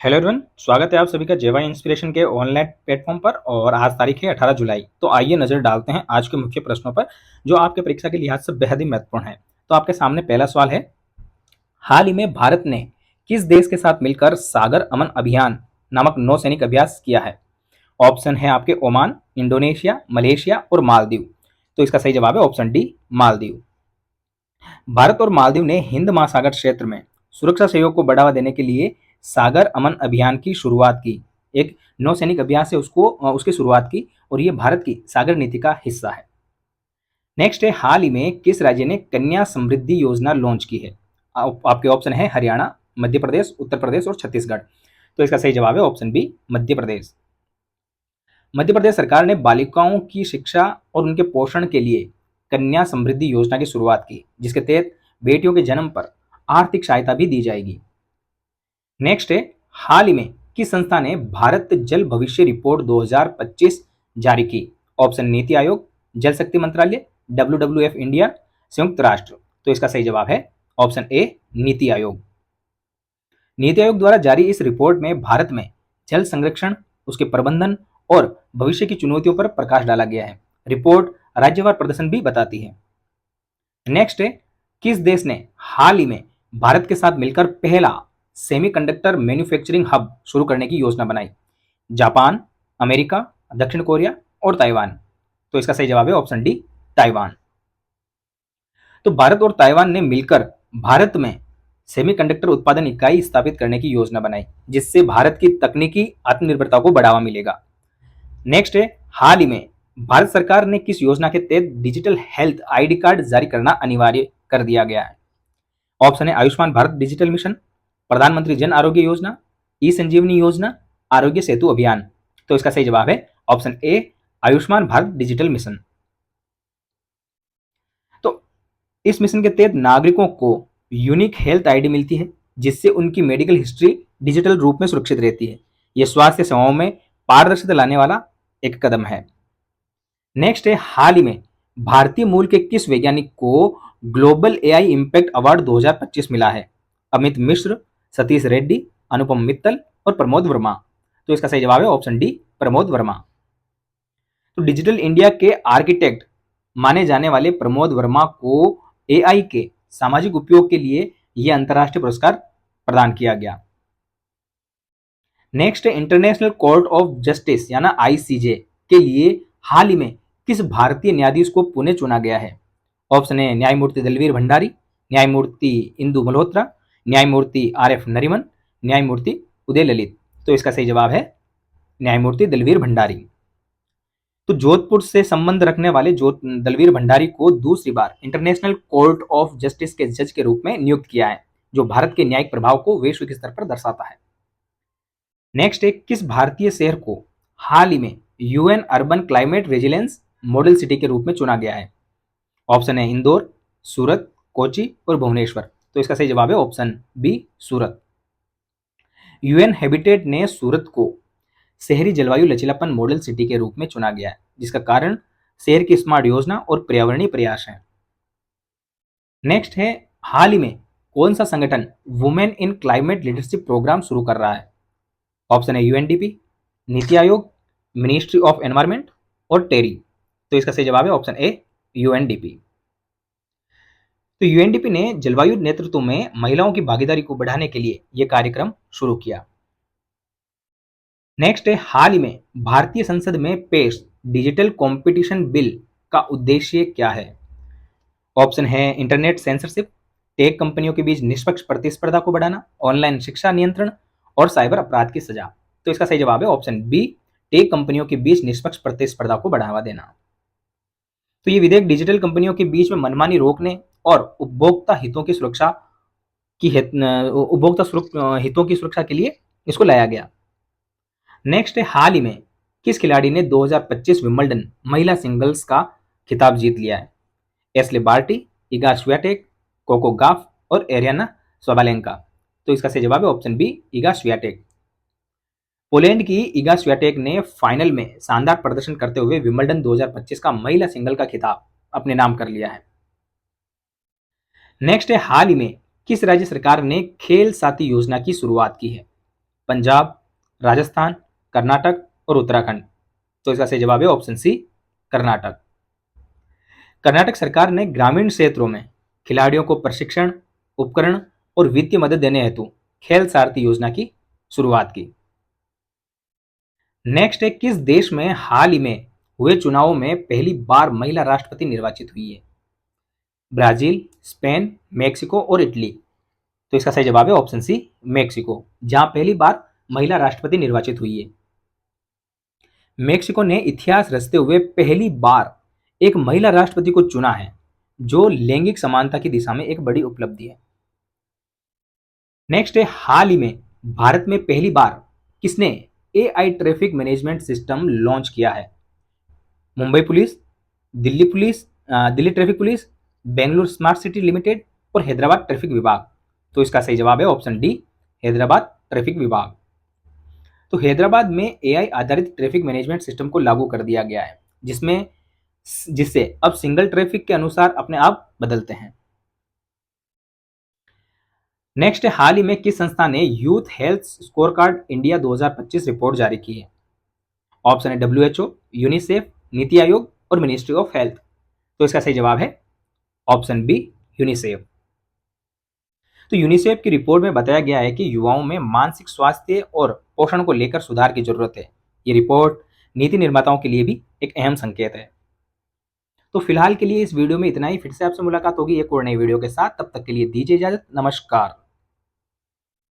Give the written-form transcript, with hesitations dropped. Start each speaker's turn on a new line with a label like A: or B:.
A: Hello everyone, स्वागत है आप सभी का जेवाई इंस्पिरेशन के ऑनलाइन प्लेटफॉर्म पर। और आज तारीख है 18 जुलाई। तो आइए नजर डालते हैं आज के मुख्य प्रश्नों पर जो आपके परीक्षा के लिहाज से बेहद ही महत्वपूर्ण है। तो आपके सामने पहला सवाल है, हाल ही में भारत ने किस देश के साथ मिलकर सागर अमन अभियान नामक नौसैनिक अभ्यास किया है? ऑप्शन है आपके ओमान, इंडोनेशिया, मलेशिया और मालदीव। तो इसका सही जवाब है ऑप्शन डी, मालदीव। भारत और मालदीव ने हिंद महासागर क्षेत्र में सुरक्षा सहयोग को बढ़ावा देने के लिए सागर अमन अभियान की शुरुआत की। एक नौसैनिक अभियान से उसकी शुरुआत की और ये भारत की सागर नीति का हिस्सा है। नेक्स्ट है, हाल ही में किस राज्य ने कन्या समृद्धि योजना लॉन्च की है? आपके ऑप्शन है हरियाणा, मध्य प्रदेश, उत्तर प्रदेश और छत्तीसगढ़। तो इसका सही जवाब है ऑप्शन बी, मध्य प्रदेश। मध्य प्रदेश सरकार ने बालिकाओं की शिक्षा और उनके पोषण के लिए कन्या समृद्धि योजना की शुरुआत की, जिसके तहत बेटियों के जन्म पर आर्थिक सहायता भी दी जाएगी। नेक्स्ट है, हाल ही में किस संस्था ने भारत जल भविष्य रिपोर्ट 2025 जारी की? ऑप्शन नीति आयोग, जल शक्ति मंत्रालय, WWF इंडिया, संयुक्त राष्ट्र। तो इसका सही जवाब है ऑप्शन ए, नीति आयोग। नीति आयोग द्वारा जारी इस रिपोर्ट में भारत में जल संरक्षण, उसके प्रबंधन और भविष्य की चुनौतियों पर प्रकाश डाला गया है। रिपोर्ट राज्यवार प्रदर्शन भी बताती है। नेक्स्ट है, किस देश ने हाल ही में भारत के साथ मिलकर पहला सेमीकंडक्टर मैन्युफैक्चरिंग हब शुरू करने की योजना बनाई? जापान, अमेरिका, दक्षिण कोरिया और ताइवान। तो इसका सही जवाब है ऑप्शन डी, ताइवान। तो भारत और ताइवान ने मिलकर भारत में सेमीकंडक्टर उत्पादन इकाई स्थापित करने की योजना बनाई, जिससे भारत की तकनीकी आत्मनिर्भरता को बढ़ावा मिलेगा। नेक्स्ट है, हाल ही में भारत सरकार ने किस योजना के तहत डिजिटल हेल्थ आईडी कार्ड जारी करना अनिवार्य कर दिया गया है? ऑप्शन है आयुष्मान भारत डिजिटल मिशन, प्रधानमंत्री जन आरोग्य योजना, ई संजीवनी योजना, आरोग्य सेतु अभियान। तो इसका सही जवाब है option A, Ayushman Bharat digital mission. तो इस मिशन के तहत नागरिकों को यूनिक हेल्थ आईडी मिलती है, जिससे उनकी मेडिकल हिस्ट्री डिजिटल रूप में सुरक्षित रहती है। यह स्वास्थ्य सेवाओं में पारदर्शिता लाने वाला एक कदम है। नेक्स्ट है, हाल ही में भारतीय मूल के किस वैज्ञानिक को ग्लोबल एआई इंपैक्ट अवार्ड 2025 मिला है? अमित मिश्र, सतीश रेड्डी, अनुपम मित्तल और प्रमोद वर्मा। तो इसका सही जवाब है ऑप्शन डी, प्रमोद वर्मा। तो डिजिटल इंडिया के आर्किटेक्ट माने जाने वाले प्रमोद वर्मा को एआई के सामाजिक उपयोग के लिए यह अंतर्राष्ट्रीय पुरस्कार प्रदान किया गया। नेक्स्ट है, इंटरनेशनल कोर्ट ऑफ जस्टिस यानी आईसीजे के लिए हाल ही में किस भारतीय न्यायाधीश को पुणे चुना गया है? ऑप्शन है न्यायमूर्ति दलवीर भंडारी, न्यायमूर्ति इंदु मल्होत्रा, न्यायमूर्ति RF नरीमन, न्यायमूर्ति उदय ललित। तो इसका सही जवाब है न्यायमूर्ति दलवीर भंडारी। तो जोधपुर से संबंध रखने वाले दलवीर भंडारी को दूसरी बार इंटरनेशनल कोर्ट ऑफ जस्टिस के जज के रूप में नियुक्त किया है, जो भारत के न्यायिक प्रभाव को वैश्विक स्तर पर दर्शाता है। नेक्स्ट है, किस भारतीय शहर को हाल ही में UN urban climate resilience model city के रूप में चुना गया है? ऑप्शन है इंदौर, सूरत, कोची और भुवनेश्वर। तो इसका सही जवाब है ऑप्शन बी, सूरत। UN हैबिटेट ने सूरत को शहरी जलवायु लचीलापन मॉडल सिटी के रूप में चुना गया है, जिसका कारण शहर की स्मार्ट योजना और पर्यावरणीय प्रयास है। नेक्स्ट है, हाल ही में कौन सा संगठन women in climate leadership programme शुरू कर रहा है? ऑप्शन है UNDP, NITI Aayog, ministry of environment और टेरी। तो इसका सही जवाब है ऑप्शन ए, UNDP। तो UNDP ने जलवायु नेतृत्व में महिलाओं की भागीदारी को बढ़ाने के लिए यह कार्यक्रम शुरू किया। नेक्स्ट है, हाल ही में भारतीय संसद में पेश डिजिटल कंपटीशन बिल का उद्देश्य क्या है? ऑप्शन है इंटरनेट सेंसरशिप, टेक कंपनियों के बीच निष्पक्ष प्रतिस्पर्धा को बढ़ाना, ऑनलाइन शिक्षा नियंत्रण और साइबर अपराध की सजा। तो इसका सही जवाब है ऑप्शन बी, टेक कंपनियों के बीच निष्पक्ष प्रतिस्पर्धा को बढ़ावा देना। तो ये विधेयक डिजिटल कंपनियों के बीच में मनमानी रोकने और उपभोक्ता हितों की सुरक्षा के लिए इसको लाया गया। नेक्स्ट है, हाल ही में किस खिलाड़ी ने 2025 विंबलडन महिला सिंगल्स का खिताब जीत लिया है? Ashleigh Barty, Iga Swiatek, Coco Gauff और एरियाना स्वाबालेंका। तो इसका सही जवाब है option B, Iga Swiatek. Poland की इगा स्वियाटेक ने फाइनल में शानदार प्रदर्शन करते हुए विंबलडन 2025 का महिला सिंगल का खिताब अपने नाम कर लिया है। नेक्स्ट है, हाल ही में किस राज्य सरकार ने खेल साथी योजना की शुरुआत की है? पंजाब, राजस्थान, कर्नाटक और उत्तराखंड। तो इसका सही जवाब है ऑप्शन सी, कर्नाटक। कर्नाटक सरकार ने ग्रामीण क्षेत्रों में खिलाड़ियों को प्रशिक्षण, उपकरण और वित्तीय मदद देने हेतु खेल सारथी योजना की शुरुआत की। नेक्स्ट है, किस देश में हाल ही में हुए चुनावों में पहली बार महिला राष्ट्रपति निर्वाचित हुई है? ब्राजील, स्पेन, मेक्सिको और इटली। तो इसका सही जवाब है ऑप्शन सी, मेक्सिको, जहां पहली बार महिला राष्ट्रपति निर्वाचित हुई है। मेक्सिको ने इतिहास रचते हुए पहली बार एक महिला राष्ट्रपति को चुना है, जो लैंगिक समानता की दिशा में एक बड़ी उपलब्धि है। नेक्स्ट है, हाल ही में भारत में पहली बार किसने AI traffic management system launch किया है? Mumbai police, Delhi police, Delhi traffic police, Bengaluru smart city limited और हैदराबाद ट्रैफिक विभाग। तो इसका सही जवाब है ऑप्शन डी, हैदराबाद ट्रैफिक विभाग। तो हैदराबाद में एआई आधारित ट्रैफिक मैनेजमेंट सिस्टम को लागू कर दिया गया है, जिससे अब सिंगल ट्रैफिक के अनुसार अपने आप बदलते हैं। नेक्स्ट है, हाल ही में किस संस्था ने youth health score card India 2025 report जारी की है? ऑप्शन है डब्ल्यूएचओ, यूनिसेफ, नीति आयोग और मिनिस्ट्री ऑफ हेल्थ। तो इसका सही जवाब है ऑप्शन बी, यूनिसेफ। तो यूनिसेफ की रिपोर्ट में बताया गया है कि युवाओं में मानसिक स्वास्थ्य और पोषण को लेकर सुधार की जरूरत है। ये रिपोर्ट नीति निर्माताओं के लिए भी एक अहम संकेत है। तो फिलहाल के लिए इस वीडियो में इतना ही। फिर से आपसे मुलाकात होगी एक और नई वीडियो के साथ। तब तक के लिए दीजिए इजाजत। नमस्कार।